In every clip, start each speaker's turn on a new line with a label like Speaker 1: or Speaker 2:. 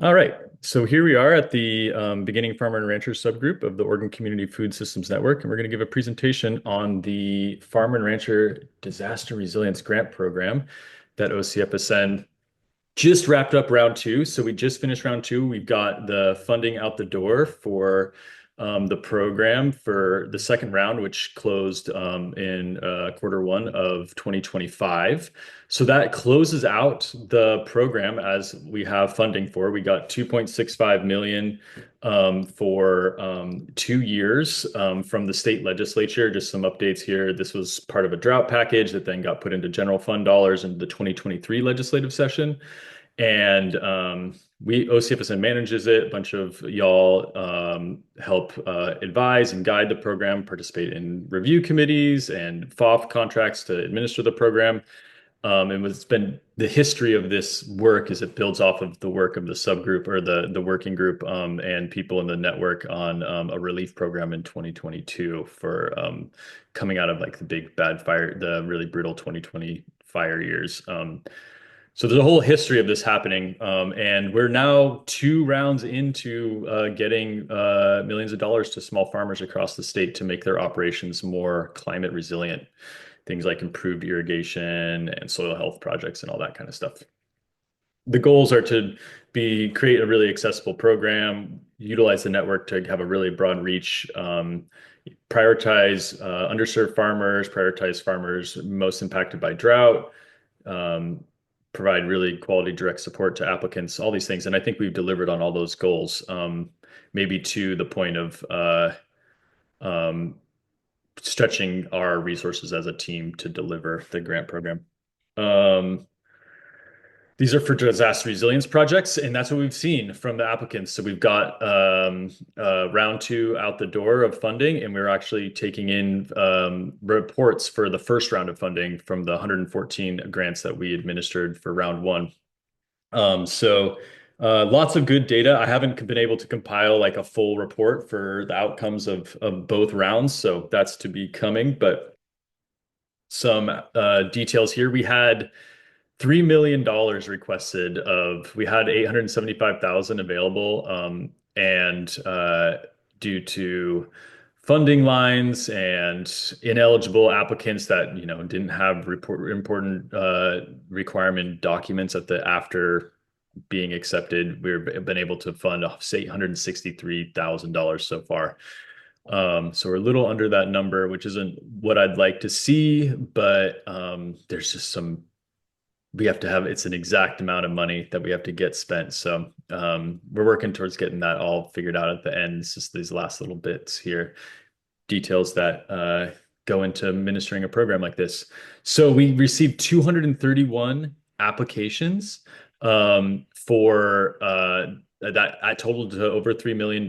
Speaker 1: All right. So here we are at the beginning farmer and rancher subgroup of the Oregon Community Food Systems Network, and we're going to give a presentation on the Farmer and Rancher Disaster Resilience Grant Program that OCFSN just wrapped up round two. So we just finished round two. We've got the funding out the door for the program for the second round, which closed in quarter one of 2025. So that closes out the program as we have funding for. We got 2.65 million for 2 years from the state legislature. Just some updates here. This was part of a drought package that then got put into general fund dollars in the 2023 legislative session. And we OCFSN manages it. A bunch of y'all help advise and guide the program, participate in review committees and FOF contracts to administer the program. And what's been the history of this work is it builds off of the work of the subgroup or the working group and people in the network on a relief program in 2022 for coming out of like the big bad fire, the really brutal 2020 fire years. So there's a whole history of this happening, and we're now 2 rounds into getting millions of dollars to small farmers across the state to make their operations more climate resilient. Things like improved irrigation and soil health projects and all that kind of stuff. The goals are to create a really accessible program, utilize the network to have a really broad reach, prioritize underserved farmers most impacted by drought, provide really quality direct support to applicants, all these things. And I think we've delivered on all those goals, maybe to the point of um, stretching our resources as a team to deliver the grant program. These are for disaster resilience projects, and that's what we've seen from the applicants. So we've got round two out the door of funding, and we're actually taking in reports for the first round of funding from the 114 grants that we administered for round one. Lots of good data. I haven't been able to compile like a full report for the outcomes of both rounds, so that's to be coming. But some details here. We had $3 million requested we had 875,000 available. And due to funding lines and ineligible applicants that, didn't have important requirement documents after being accepted, we've been able to fund say $863,000 so far. So we're a little under that number, which isn't what I'd like to see, but there's just we have to have it's an exact amount of money that we have to get spent. So we're working towards getting that all figured out at the end. It's just these last little bits here, details that go into administering a program like this. So we received 231 applications for that I totaled to over $3 million.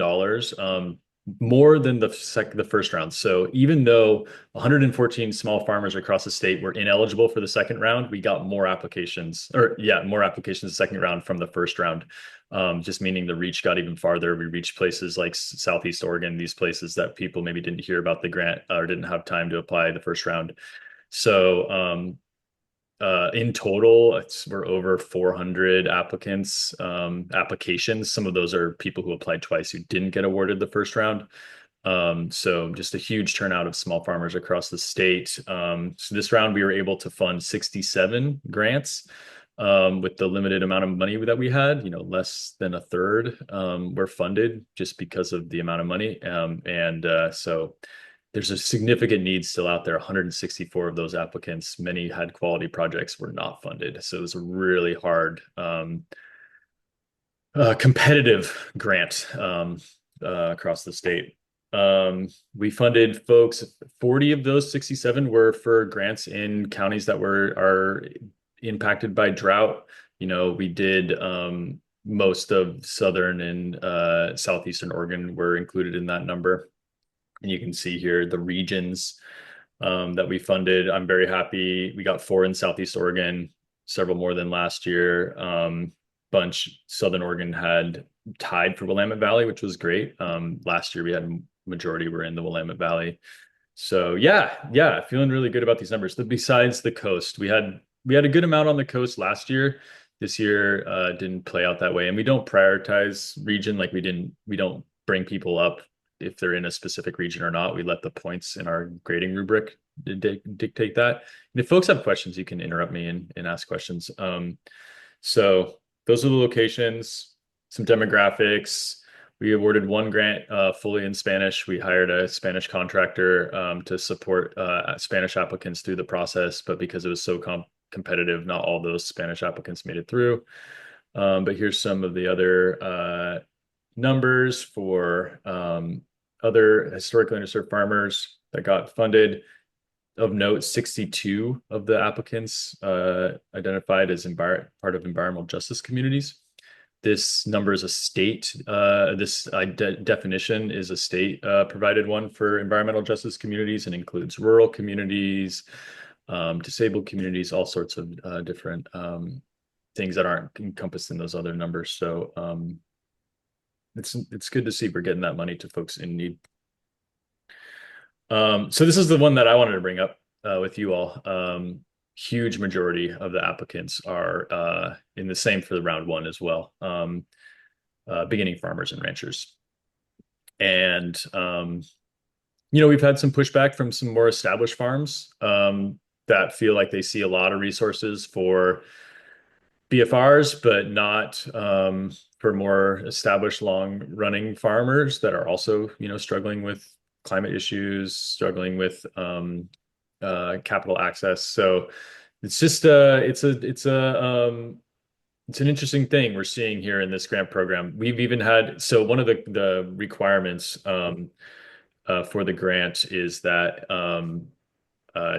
Speaker 1: More than the first round. So even though 114 small farmers across the state were ineligible for the second round, we got more applications, more applications the second round from the first round. Just meaning the reach got even farther. We reached places like Southeast Oregon, these places that people maybe didn't hear about the grant or didn't have time to apply the first round. So in total, we're over 400 applications. Some of those are people who applied twice who didn't get awarded the first round. So just a huge turnout of small farmers across the state. So this round, we were able to fund 67 grants with the limited amount of money that we had. Less than a third were funded just because of the amount of money. So there's a significant need still out there. 164 of those applicants, many had quality projects, were not funded. So it was a really hard, competitive grant across the state. We funded folks, 40 of those 67 were for grants in counties that are impacted by drought. We did most of Southern and Southeastern Oregon were included in that number. And you can see here the regions that we funded. I'm very happy. We got 4 in Southeast Oregon, several more than last year. Southern Oregon had tied for Willamette Valley, which was great. Last year we had majority were in the Willamette Valley. So yeah, feeling really good about these numbers. Besides the coast, we had a good amount on the coast last year. This year didn't play out that way, and we don't prioritize region. Like we don't bring people up if they're in a specific region or not. We let the points in our grading rubric dictate that. And if folks have questions, you can interrupt me and ask questions. So those are the locations, some demographics. We awarded one grant fully in Spanish. We hired a Spanish contractor to support Spanish applicants through the process, but because it was so competitive, not all those Spanish applicants made it through. But here's some of the other numbers for other historically underserved farmers that got funded. Of note, 62 of the applicants identified as part of environmental justice communities. This number is a state, this definition is a state provided one for environmental justice communities and includes rural communities, disabled communities, all sorts of different things that aren't encompassed in those other numbers. So it's good to see we're getting that money to folks in need. So this is the one that I wanted to bring up with you all. Huge majority of the applicants are in the same for the round one as well. Beginning farmers and ranchers. And we've had some pushback from some more established farms that feel like they see a lot of resources for BFRs, but not for more established long-running farmers that are also, struggling with climate issues, struggling with capital access. So it's just it's an interesting thing we're seeing here in this grant program. We've even had one of the requirements for the grant is that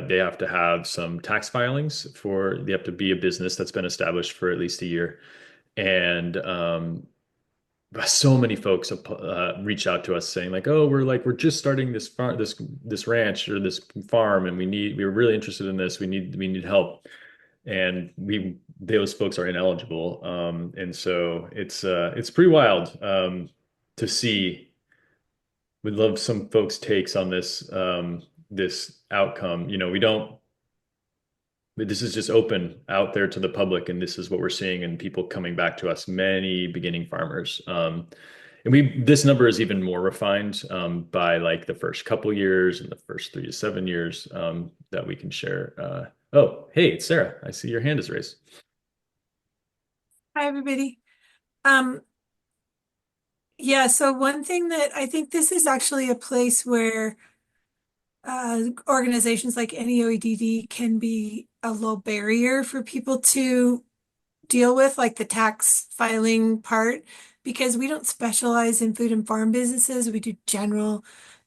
Speaker 1: they have to have some tax filings they have to be a business that's been established for at least a year. And so many folks reach out to us saying like, oh, we're just starting this farm, this ranch or this farm, and we're really interested in this. We need help. And those folks are ineligible. And so it's pretty wild to see. We'd love some folks' takes on this outcome. This is just open out there to the public, and this is what we're seeing, and people coming back to us, many beginning farmers. And this number is even more refined by like the first couple years and the first 3 to 7 years that we can share. Oh, hey, it's Sarah. I see your hand is raised.
Speaker 2: Hi, everybody. Yeah, so one thing that I think this is actually a place where organizations like NEOEDD can be a low barrier for people to deal with, like the tax filing part, because we don't specialize in food and farm businesses. We do general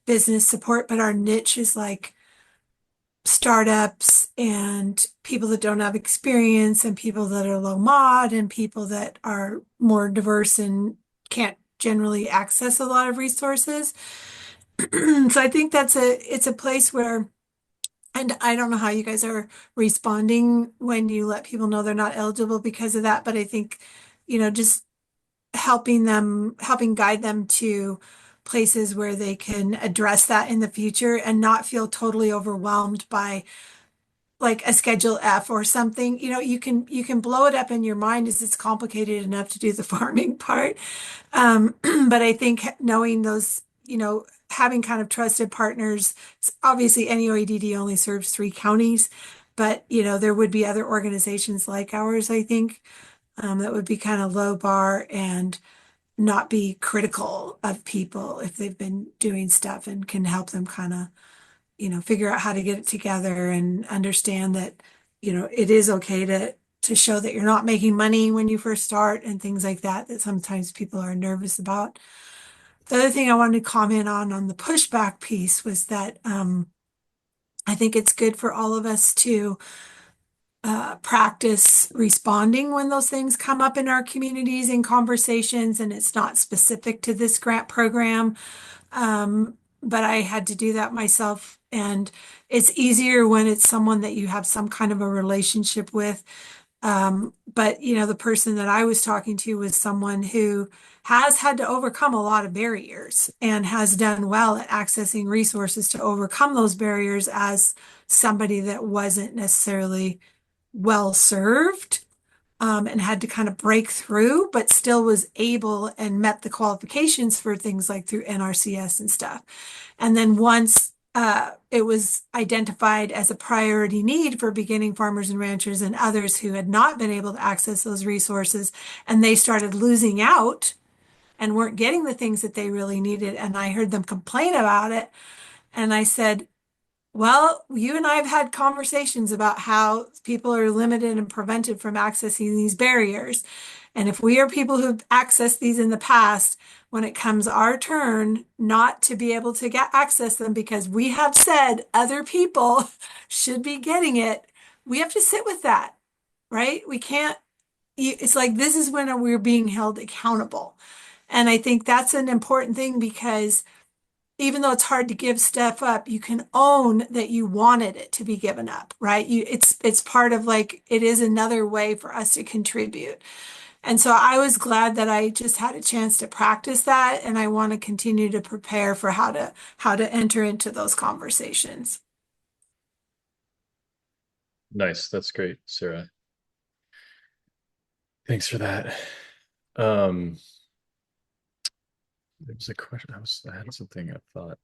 Speaker 2: business support, but our niche is like startups and people that don't have experience and people that are low mod and people that are more diverse and can't generally access a lot of resources. So I think it's a place where, and I don't know how you guys are responding when you let people know they're not eligible because of that, but I think, just helping guide them to places where they can address that in the future and not feel totally overwhelmed by like a Schedule F or something. You can blow it up in your mind as it's complicated enough to do the farming part. But I think knowing those, having kind of trusted partners, obviously NEOEDD only serves 3 counties, but there would be other organizations like ours, I think, that would be kind of low bar and not be critical of people if they've been doing stuff and can help them kind of, figure out how to get it together and understand that, it is okay to show that you're not making money when you first start and things like that, that sometimes people are nervous about. The other thing I wanted to comment on the pushback piece was that I think it's good for all of us to practice responding when those things come up in our communities in conversations, and it's not specific to this grant program. But I had to do that myself, and it's easier when it's someone that you have some kind of a relationship with. But the person that I was talking to was someone who has had to overcome a lot of barriers and has done well at accessing resources to overcome those barriers as somebody that wasn't necessarily well served. and had to kind of break through, but still was able and met the qualifications for things like through NRCS and stuff. And then once it was identified as a priority need for beginning farmers and ranchers and others who had not been able to access those resources, and they started losing out and weren't getting the things that they really needed. And I heard them complain about it. And I said, well, you and I have had conversations about how people are limited and prevented from accessing these barriers. And if we are people who've accessed these in the past, when it comes our turn not to be able to get access them because we have said other people should be getting it, we have to sit with that, right? We can't, it's like this is when we're being held accountable. And I think that's an important thing because even though it's hard to give stuff up, you can own that you wanted it to be given up, right? It's part of like it is another way for us to contribute. And so I was glad that I just had a chance to practice that, and I want to continue to prepare for how to enter into those conversations.
Speaker 1: Nice. That's great, Sarah. Thanks for that. Um, there was a question. I had something I thought.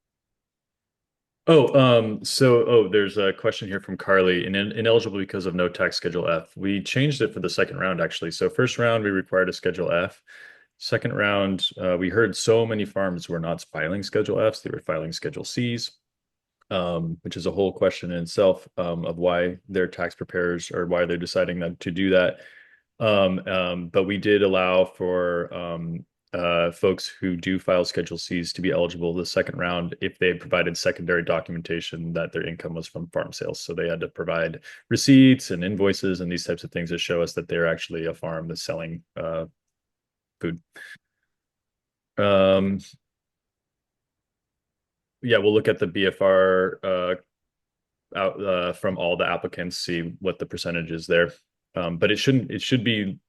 Speaker 1: There's a question here from Carly. Ineligible because of no tax Schedule F. We changed it for the second round, actually. So first round, we required a Schedule F. Second round, we heard so many farms were not filing Schedule Fs. They were filing Schedule Cs, which is a whole question in itself, of why their tax preparers or why they're deciding not to do that. But we did allow for folks who do file Schedule Cs to be eligible the second round if they provided secondary documentation that their income was from farm sales. So they had to provide receipts and invoices and these types of things to show us that they're actually a farm that's selling food. Um, yeah, we'll look at the BFR out from all the applicants, see what the percentage is there. But it should be,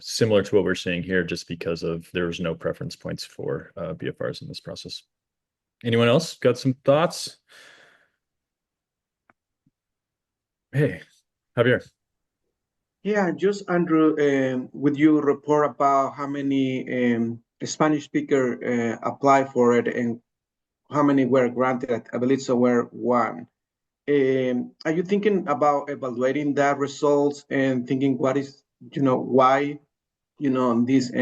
Speaker 1: similar to what we're seeing here, just because of there was no preference points for BFRs in this process. Anyone else got some thoughts? Hey, Javier.
Speaker 3: Yeah, just Andrew, would you report about how many Spanish speaker apply for it and how many were granted? I believe so were one. Are you thinking about evaluating that results and thinking what is, why, this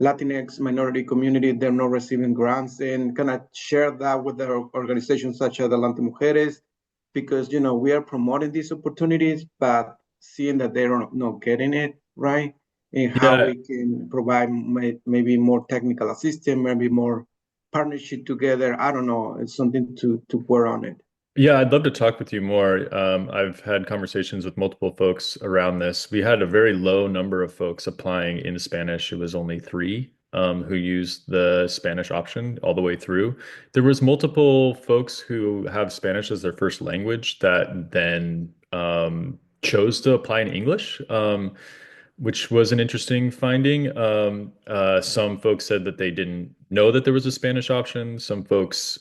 Speaker 3: Latinx minority community, they're not receiving grants, and can I share that with the organizations such as Adelante Mujeres? Because, we are promoting these opportunities, but seeing that they're not getting it, right? And how
Speaker 1: Yeah,
Speaker 3: we can provide maybe more technical assistance, maybe more partnership together. I don't know. It's something to work on it.
Speaker 1: Yeah, I'd love to talk with you more. I've had conversations with multiple folks around this. We had a very low number of folks applying in Spanish. It was only three who used the Spanish option all the way through. There was multiple folks who have Spanish as their first language that then chose to apply in English. Which was an interesting finding. Some folks said that they didn't know that there was a Spanish option. Some folks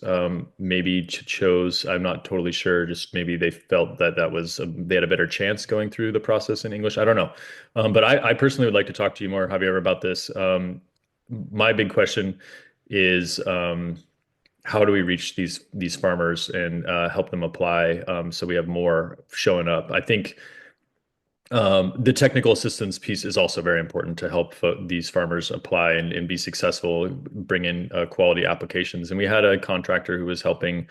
Speaker 1: maybe chose, I'm not totally sure, just maybe they felt that they had a better chance going through the process in English. I don't know. But I personally would like to talk to you more, Javier, about this. My big question is how do we reach these farmers and help them apply so we have more showing up? I think the technical assistance piece is also very important to help these farmers apply and be successful, bring in quality applications. And we had a contractor who was helping,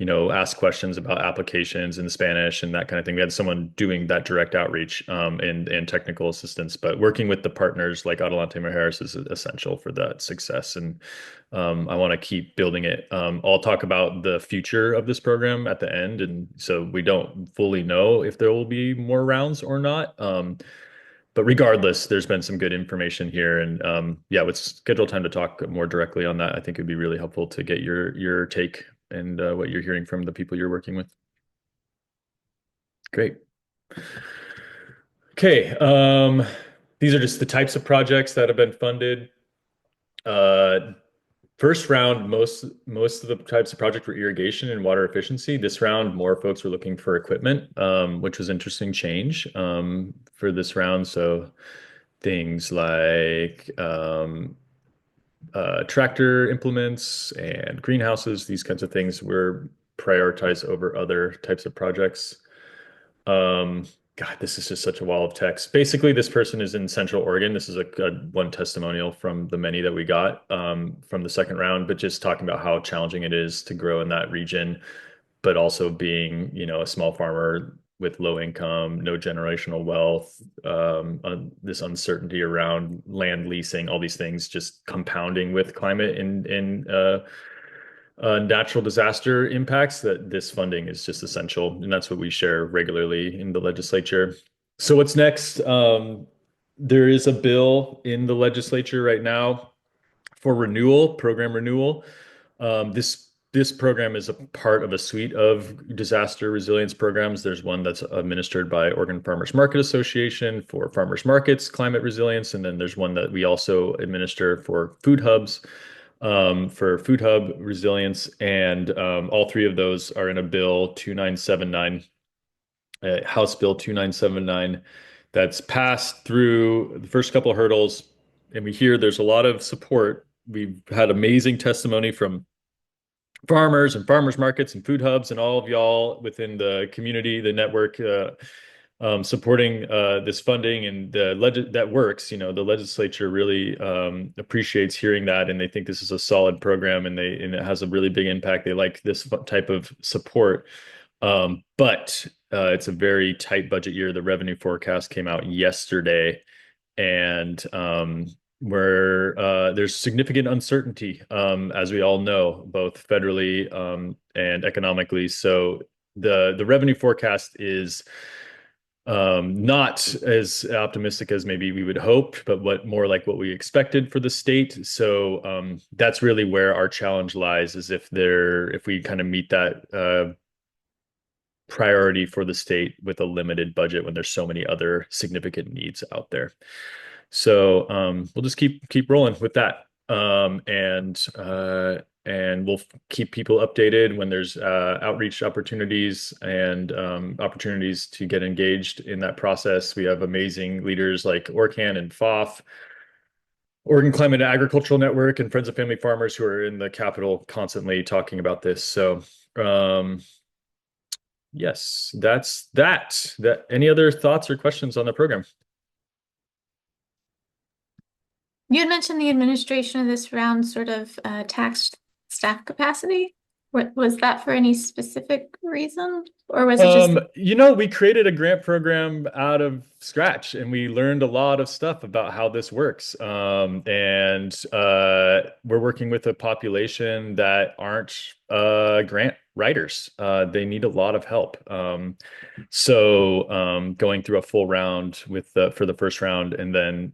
Speaker 1: ask questions about applications in Spanish and that kind of thing. We had someone doing that direct outreach and technical assistance, but working with the partners like Adelante Mujeres is essential for that success. And I want to keep building it. I'll talk about the future of this program at the end. And so we don't fully know if there will be more rounds or not. But regardless, there's been some good information here. And yeah, let's schedule time to talk more directly on that. I think it'd be really helpful to get your take and what you're hearing from the people you're working with. Great. Okay. These are just the types of projects that have been funded. First round, most of the types of project were irrigation and water efficiency. This round, more folks were looking for equipment, which was interesting change for this round. So things like tractor implements and greenhouses, these kinds of things were prioritized over other types of projects. Um, God, this is just such a wall of text. Basically, this person is in Central Oregon. This is a one testimonial from the many that we got from the second round, but just talking about how challenging it is to grow in that region, but also being, a small farmer with low income, no generational wealth, this uncertainty around land leasing, all these things just compounding with climate and natural disaster impacts, that this funding is just essential. And that's what we share regularly in the legislature. So what's next? There is a bill in the legislature right now for renewal, program renewal. This program is a part of a suite of disaster resilience programs. There's one that's administered by Oregon Farmers Market Association for farmers markets, climate resilience, and then there's one that we also administer for food hubs, for food hub resilience, and all three of those are in a bill 2979, House Bill 2979, that's passed through the first couple of hurdles, and we hear there's a lot of support. We've had amazing testimony from farmers and farmers markets and food hubs and all of y'all within the community, the network, supporting this funding and that works. The legislature really appreciates hearing that, and they think this is a solid program, and it has a really big impact. They like this type of support. But it's a very tight budget year. The revenue forecast came out yesterday, and where there's significant uncertainty, as we all know, both federally and economically. So the revenue forecast is not as optimistic as maybe we would hope, but more like what we expected for the state. So that's really where our challenge lies, is if we kind of meet that priority for the state with a limited budget when there's so many other significant needs out there. So we'll just keep rolling with that. And we'll keep people updated when there's outreach opportunities and opportunities to get engaged in that process. We have amazing leaders like ORCAN and FOF, Oregon Climate and Agricultural Network, and Friends of Family Farmers, who are in the Capitol constantly talking about this. So yes, that's that. Any other thoughts or questions on the program?
Speaker 4: You had mentioned the administration of this round sort of taxed staff capacity. Was that for any specific reason, or was it just?
Speaker 1: We created a grant program out of scratch, and we learned a lot of stuff about how this works. And we're working with a population that aren't grant writers. They need a lot of help. So going through a full round for the first round, and then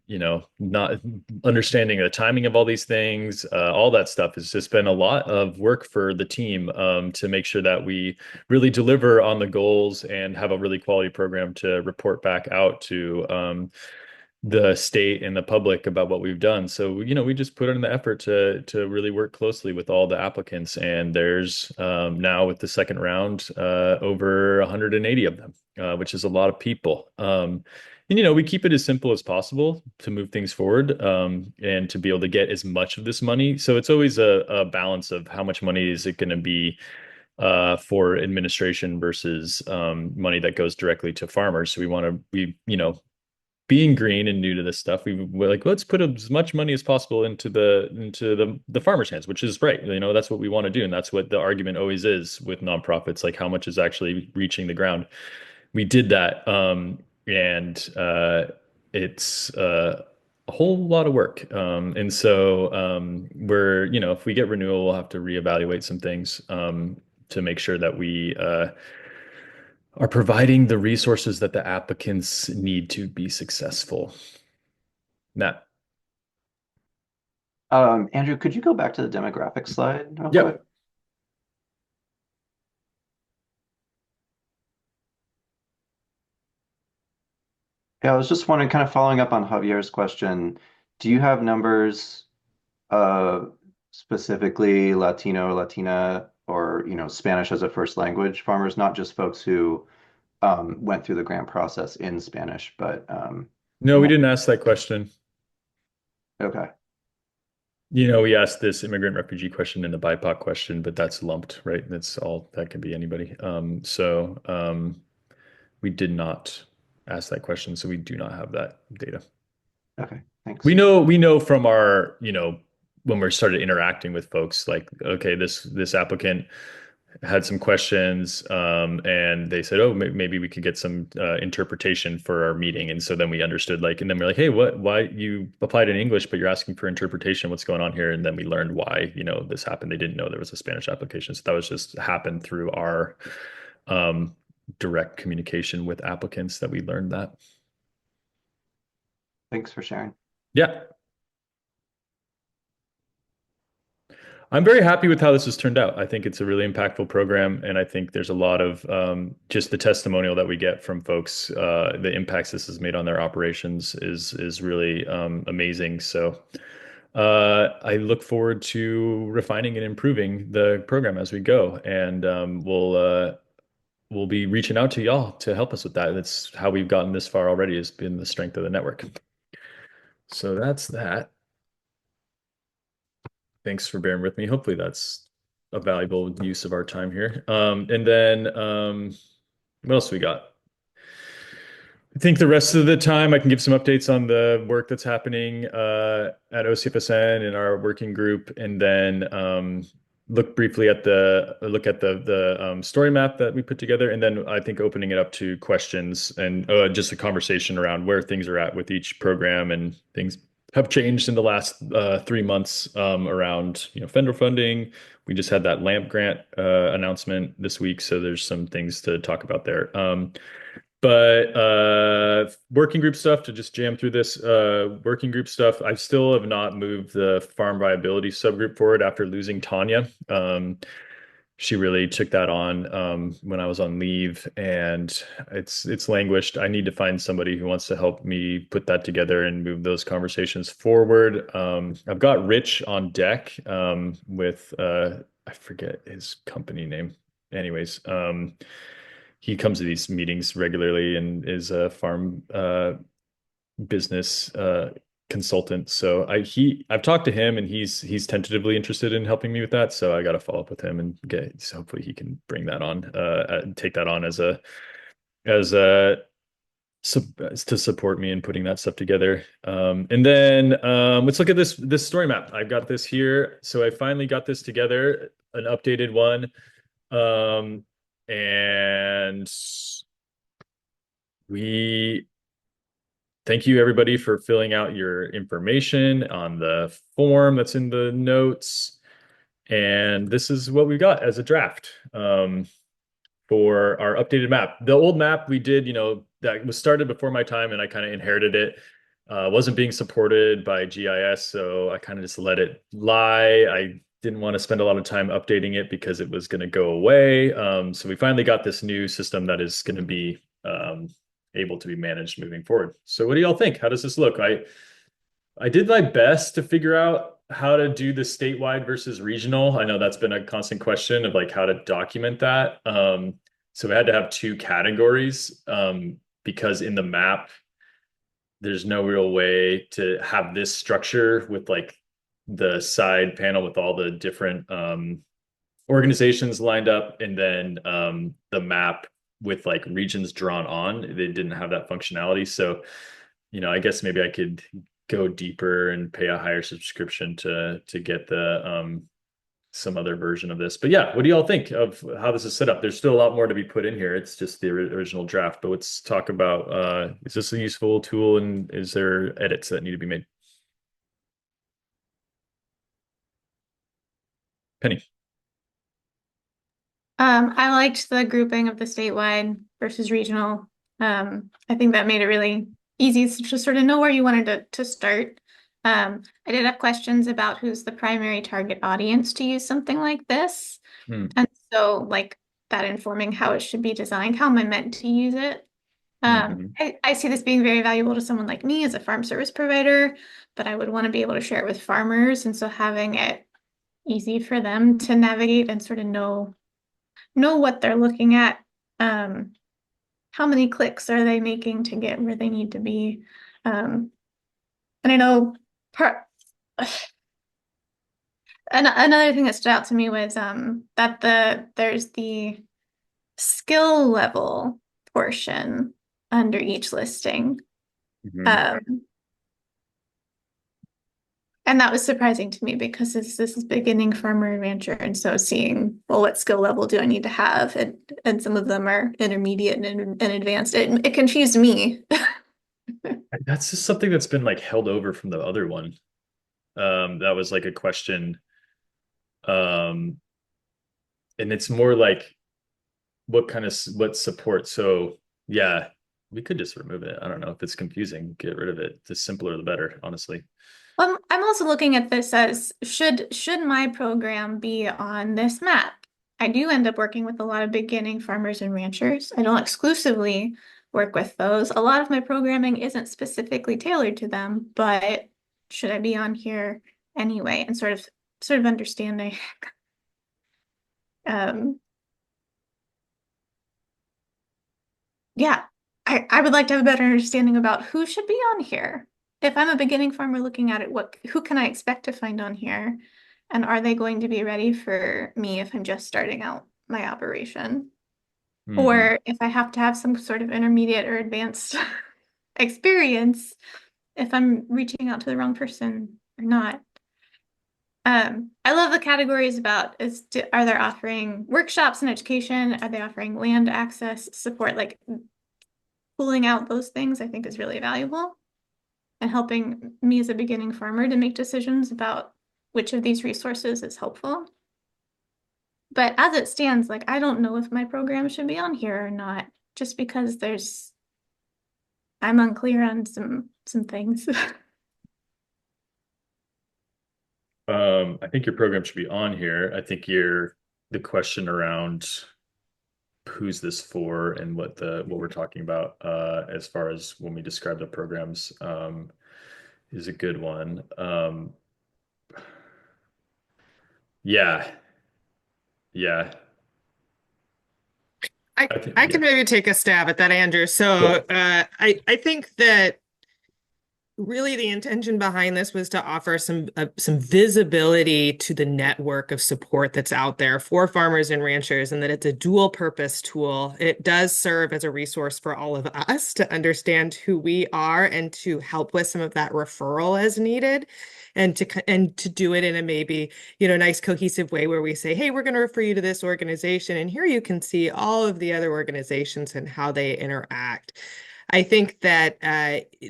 Speaker 1: not understanding the timing of all these things, all that stuff has just been a lot of work for the team to make sure that we really deliver on the goals and have a really quality program to report back out to the state and the public about what we've done. So, we just put in the effort to really work closely with all the applicants. And there's now, with the second round, over 180 of them, which is a lot of people. And we keep it as simple as possible to move things forward, and to be able to get as much of this money. So it's always a balance of how much money is it going to be for administration versus money that goes directly to farmers. So being green and new to this stuff, we're like, let's put as much money as possible into the farmers' hands, which is right. That's what we want to do, and that's what the argument always is with nonprofits, like how much is actually reaching the ground. We did that, and it's a whole lot of work. And so if we get renewal, we'll have to reevaluate some things to make sure that we are providing the resources that the applicants need to be successful. Matt.
Speaker 5: Andrew, could you go back to the demographic slide real
Speaker 1: Yep.
Speaker 5: quick? Yeah, I was just wondering, kind of following up on Javier's question, do you have numbers specifically Latino, Latina, or Spanish as a first language farmers, not just folks who went through the grant process in Spanish, but
Speaker 1: No, we
Speaker 5: more.
Speaker 1: didn't ask that question.
Speaker 5: Okay.
Speaker 1: We asked this immigrant refugee question and the BIPOC question, but that's lumped, right? That's all, that can be anybody. We did not ask that question, so we do not have that data.
Speaker 5: Okay.
Speaker 1: We
Speaker 5: Thanks.
Speaker 1: know from our, when we started interacting with folks, like, okay, this applicant had some questions, and they said, oh, maybe we could get some interpretation for our meeting. And so then we understood, like, and then we're like, hey, why you applied in English, but you're asking for interpretation? What's going on here? And then we learned why, this happened. They didn't know there was a Spanish application. So that was just happened through our direct communication with applicants that we learned that.
Speaker 5: Thanks for sharing.
Speaker 1: Yeah. I'm very happy with how this has turned out. I think it's a really impactful program, and I think there's a lot of just the testimonial that we get from folks. The impacts this has made on their operations is really amazing. So I look forward to refining and improving the program as we go, and we'll be reaching out to y'all to help us with that. That's how we've gotten this far already, has been the strength of the network. So that's that. Thanks for bearing with me. Hopefully that's a valuable use of our time here. And then what else we got? I think the rest of the time I can give some updates on the work that's happening at OCFSN in our working group, and then look briefly at the story map that we put together, and then I think opening it up to questions and just a conversation around where things are at with each program, and things have changed in the last 3 months around federal funding. We just had that LAMP grant announcement this week, so there's some things to talk about there. But working group stuff, to just jam through this working group stuff, I still have not moved the farm viability subgroup forward after losing Tanya. She really took that on when I was on leave, and it's languished. I need to find somebody who wants to help me put that together and move those conversations forward. I've got Rich on deck with I forget his company name. Anyways, he comes to these meetings regularly and is a farm business consultant. So I've talked to him, and he's tentatively interested in helping me with that. So I got to follow up with him and so hopefully he can bring that on, take that on as a to support me in putting that stuff together. And then let's look at this story map. I've got this here. So I finally got this together, an updated one. And we thank you everybody for filling out your information on the form that's in the notes. And this is what we got as a draft for our updated map. The old map we did, that was started before my time, and I kind of inherited it. Wasn't being supported by GIS, so I kind of just let it lie. I didn't want to spend a lot of time updating it because it was going to go away. So we finally got this new system that is going to be able to be managed moving forward. So what do y'all think? How does this look? I did my best to figure out how to do the statewide versus regional. I know that's been a constant question of like how to document that. So we had to have two categories because in the map, there's no real way to have this structure with like the side panel with all the different organizations lined up, and then the map with like regions drawn on. They didn't have that functionality. So, I guess maybe I could go deeper and pay a higher subscription to get the some other version of this. But yeah, what do y'all think of how this is set up? There's still a lot more to be put in here. It's just the original draft, but let's talk about is this a useful tool, and is there edits that need to be made? Penny.
Speaker 4: I liked the grouping of the statewide versus regional. I think that made it really easy to sort of know where you wanted to start. I did have questions about who's the primary target audience to use something like this. And so like that informing how it should be designed, how am I meant to use it? I see this being very valuable to someone like me as a farm service provider, but I would want to be able to share it with farmers. And so having it easy for them to navigate and sort of know what they're looking at. How many clicks are they making to get where they need to be? And I know part another thing that stood out to me was that there's the skill level portion under each listing. Um, and that was surprising to me because this is beginning farmer and rancher, and so seeing, well, what skill level do I need to have, and some of them are intermediate and advanced. It confused me.
Speaker 1: That's just something that's been like held over from the other one. That was like a question. Um, and it's more like what support. So yeah, we could just remove it. I don't know if it's confusing. Get rid of it. The simpler the better, honestly.
Speaker 4: I'm also looking at this as should my program be on this map? I do end up working with a lot of beginning farmers and ranchers. I don't exclusively work with those. A lot of my programming isn't specifically tailored to them, but should I be on here anyway? And sort of understanding. Um, yeah, I would like to have a better understanding about who should be on here. If I'm a beginning farmer looking at it, who can I expect to find on here? And are they going to be ready for me if I'm just starting out my operation? Or if I have to have some sort of intermediate or advanced experience, if I'm reaching out to the wrong person or not. I love the categories about are they offering workshops and education? Are they offering land access support? Like pulling out those things, I think is really valuable and helping me as a beginning farmer to make decisions about which of these resources is helpful. But as it stands, like I don't know if my program should be on here or not, just because I'm unclear on some things.
Speaker 1: I think your program should be on here. I think the question around who's this for and what we're talking about as far as when we describe the programs is a good one. Yeah. Yeah. I think
Speaker 6: I can maybe take a stab at that, Andrew. So I think that really the intention behind this was to offer some visibility to the network of support that's out there for farmers and ranchers, and that it's a dual purpose tool. It does serve as a resource for all of us to understand who we are and to help with some of that referral as needed, and to do it in a maybe nice cohesive way where we say, hey, we're going to refer you to this organization, and here you can see all of the other organizations and how they interact. I think that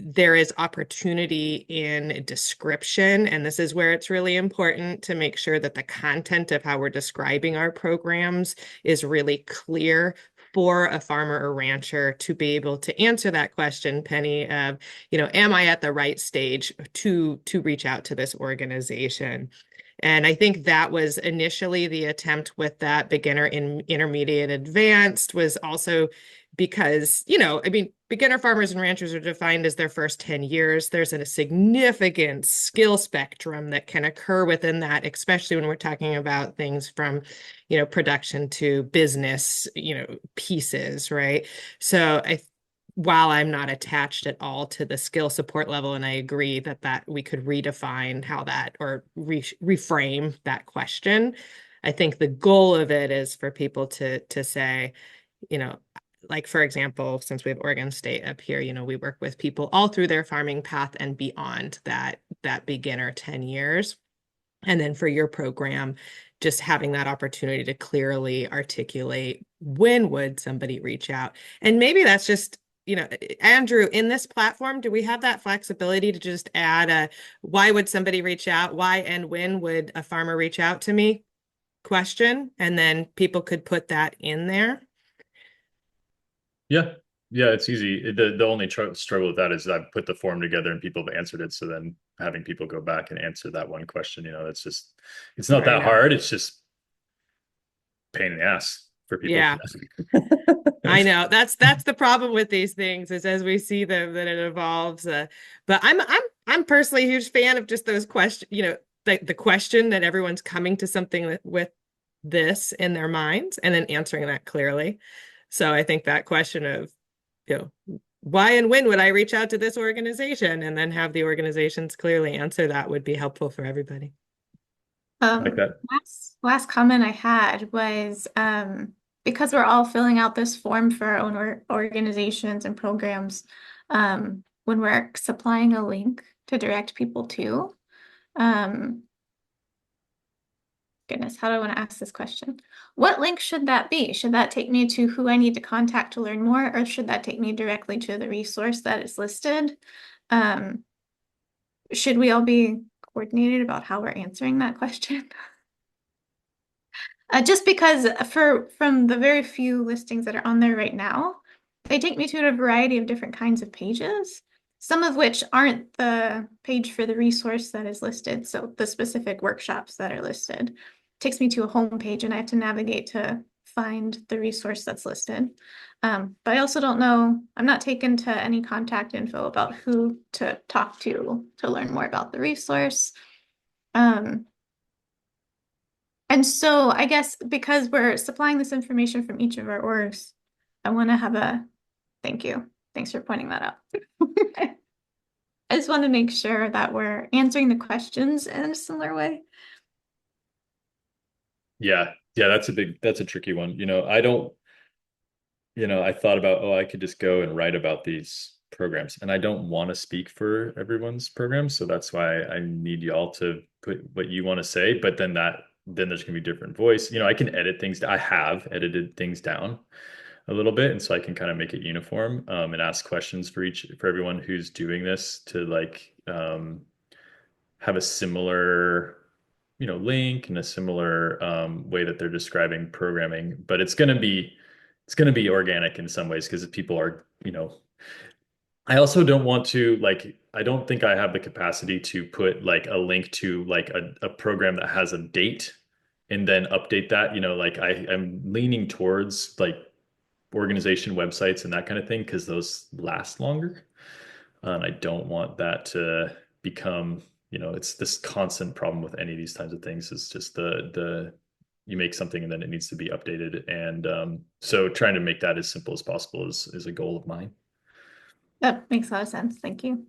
Speaker 6: there is opportunity in description, and this is where it's really important to make sure that the content of how we're describing our programs is really clear for a farmer or rancher to be able to answer that question, Penny, of, am I at the right stage to reach out to this organization? And I think that was initially the attempt with that beginner, intermediate, advanced, was also because, beginner farmers and ranchers are defined as their first 10 years. There's a significant skill spectrum that can occur within that, especially when we're talking about things from, production to business, pieces, right? So while I'm not attached at all to the skill support level, and I agree that we could redefine how that or reframe that question, I think the goal of it is for people to say, like, for example, since we have Oregon State up here, we work with people all through their farming path and beyond that beginner 10 years. And then for your program, just having that opportunity to clearly articulate when would somebody reach out. And maybe that's just, Andrew, in this platform, do we have that flexibility to just add why would somebody reach out? Why and when would a farmer reach out to me question? And then people could put that in there.
Speaker 1: Yeah. Yeah, it's easy. The only struggle with that is I've put the form together and people have answered it. So then having people go back and answer that one question, it's not that hard. It's just pain in the ass for people.
Speaker 6: Yeah. I know that's the problem with these things, is as we see them that it evolves. But I'm personally a huge fan of just those questions, the question that everyone's coming to something with this in their minds and then answering that clearly. So I think that question of, why and when would I reach out to this organization, and then have the organizations clearly answer that, would be helpful for everybody.
Speaker 1: Like that.
Speaker 4: Last comment I had was because we're all filling out this form for our own organizations and programs, when we're supplying a link to direct people to, goodness, how do I want to ask this question? What link should that be? Should that take me to who I need to contact to learn more, or should that take me directly to the resource that is listed? Should we all be coordinated about how we're answering that question? Just because from the very few listings that are on there right now, they take me to a variety of different kinds of pages, some of which aren't the page for the resource that is listed. So the specific workshops that are listed takes me to a home page, and I have to navigate to find the resource that's listed. But I also don't know, I'm not taken to any contact info about who to talk to learn more about the resource. And so I guess because we're supplying this information from each of our orgs, I want to have a thank you. Thanks for pointing that out. I just want to make sure that we're answering the questions in a similar way.
Speaker 1: Yeah. That's a tricky one. I thought about, I could just go and write about these programs, and I don't want to speak for everyone's programs. So that's why I need y'all to put what you want to say, but then there's gonna be different voice. I can edit things. I have edited things down a little bit, and so I can kind of make it uniform, and ask questions for everyone who's doing this to have a similar link and a similar way that they're describing programming. But it's gonna be organic in some ways, because people are I also don't want to I don't think I have the capacity to put a link to a program that has a date and then update that. I'm leaning towards organization websites and that kind of thing, because those last longer. And I don't want that to become, it's this constant problem with any of these types of things. Is just the you make something and then it needs to be updated. And so trying to make that as simple as possible is a goal of mine.
Speaker 4: That makes a lot of sense. Thank you.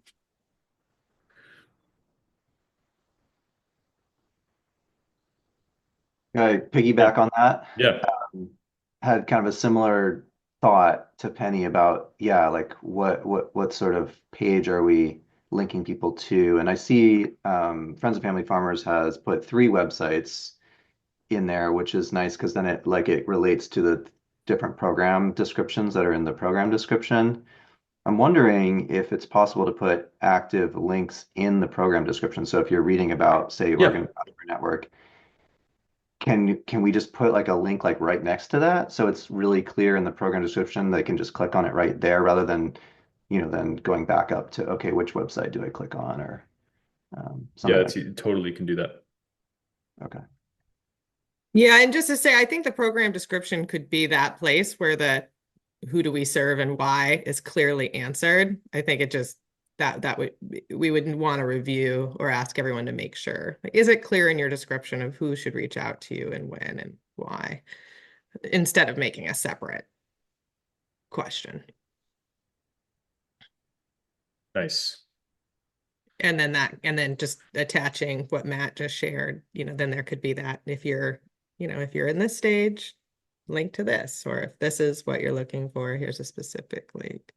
Speaker 5: I piggyback on that.
Speaker 1: Yeah.
Speaker 5: Had kind of a similar thought to Penny about, what sort of page are we linking people to? And I see Friends of Family Farmers has put 3 websites in there, which is nice, because then it relates to the different program descriptions that are in the program description. I'm wondering if it's possible to put active links in the program description. So if you're reading about, say, Oregon Network, can we just put a link right next to that, so it's really clear in the program description? They can just click on it right there, rather than then going back up to, okay, which website do I click on, or something.
Speaker 1: You totally can do that.
Speaker 5: Okay.
Speaker 6: Yeah, and just to say, I think the program description could be that place where the who do we serve and why is clearly answered. I think it just we would want to review or ask everyone to make sure. Is it clear in your description of who should reach out to you and when and why, instead of making a separate question.
Speaker 1: Nice.
Speaker 6: And then just attaching what Matt just shared, then there could be that if you're in this stage, link to this, or if this is what you're looking for, here's a specific link.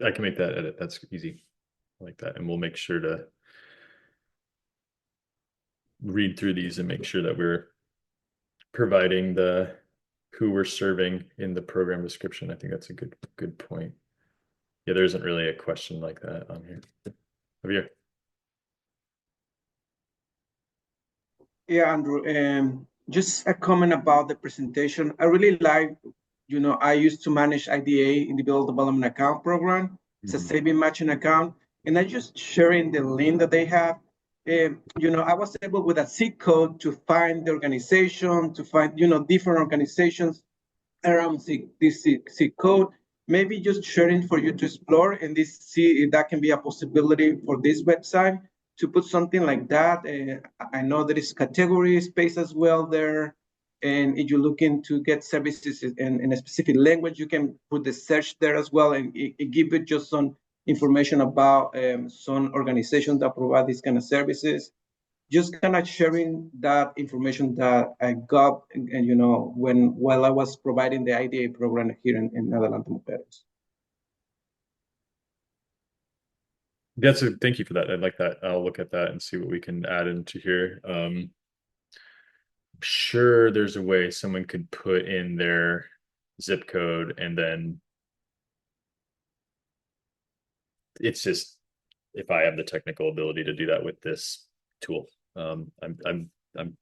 Speaker 1: I can make that edit. That's easy. I like that. And we'll make sure to read through these and make sure that we're providing the who we're serving in the program description. I think that's a good point. Yeah, there isn't really a question like that on here. Javier.
Speaker 3: Yeah, Andrew, just a comment about the presentation. I really like, I used to manage IDA, Individual Development Account Program. It's a saving matching account. And I just sharing the link that they have. I was able with a zip code to find the organization, to find, different organizations around this zip code. maybe just sharing for you to explore and this see if that can be a possibility for this website to put something like that. I know there is category space as well there. And if you're looking to get services in a specific language, you can put the search there as well, and it give it just some information about some organizations that provide these kind of services. Just kind of sharing that information that I got, and while I was providing the IDA program here in Netherlands Mujeres.
Speaker 1: Thank you for that. I like that. I'll look at that and see what we can add into here. Sure, there's a way someone could put in their zip code, and then it's just if I have the technical ability to do that with this tool. I'm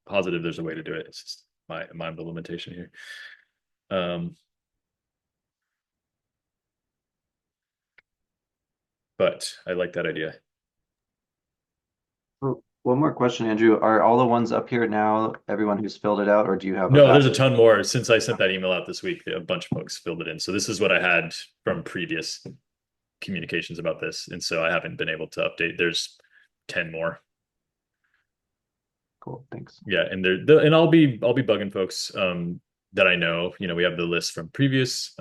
Speaker 1: positive there's a way to do it. It's just my the limitation here. But I like that idea.
Speaker 5: One more question, Andrew. Are all the ones up here now, everyone who's filled it out, or do you have
Speaker 1: No, there's a ton more. Since I sent that email out this week, a bunch of folks filled it in. So this is what I had from previous communications about this. And so I haven't been able to update. There's 10 more.
Speaker 5: Cool, thanks.
Speaker 1: Yeah, and and I'll be bugging folks that I know. We have the list from previous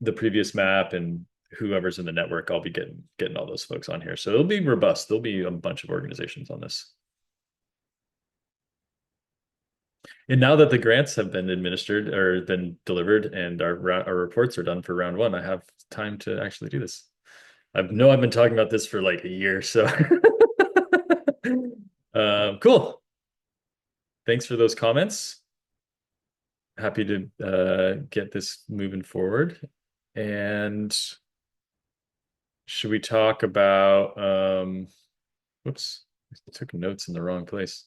Speaker 1: the previous map, and whoever's in the network, I'll be getting all those folks on here. So it'll be robust. There'll be a bunch of organizations on this. And now that the grants have been administered or been delivered and our reports are done for round one, I have time to actually do this. I've been talking about this for like a year, so cool. Thanks for those comments. Happy to get this moving forward. And should we talk about whoops, I took notes in the wrong place.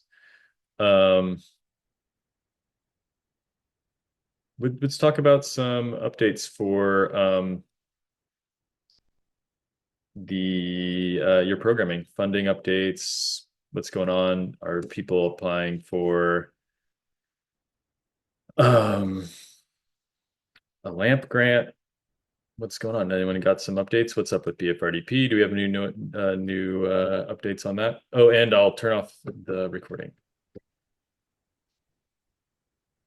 Speaker 1: Let's talk about some updates for your programming funding updates. What's going on? Are people applying for a LAMP grant? What's going on? Anyone got some updates? What's up with BFRDP? Do we have new updates on that? Oh, and I'll turn off the recording.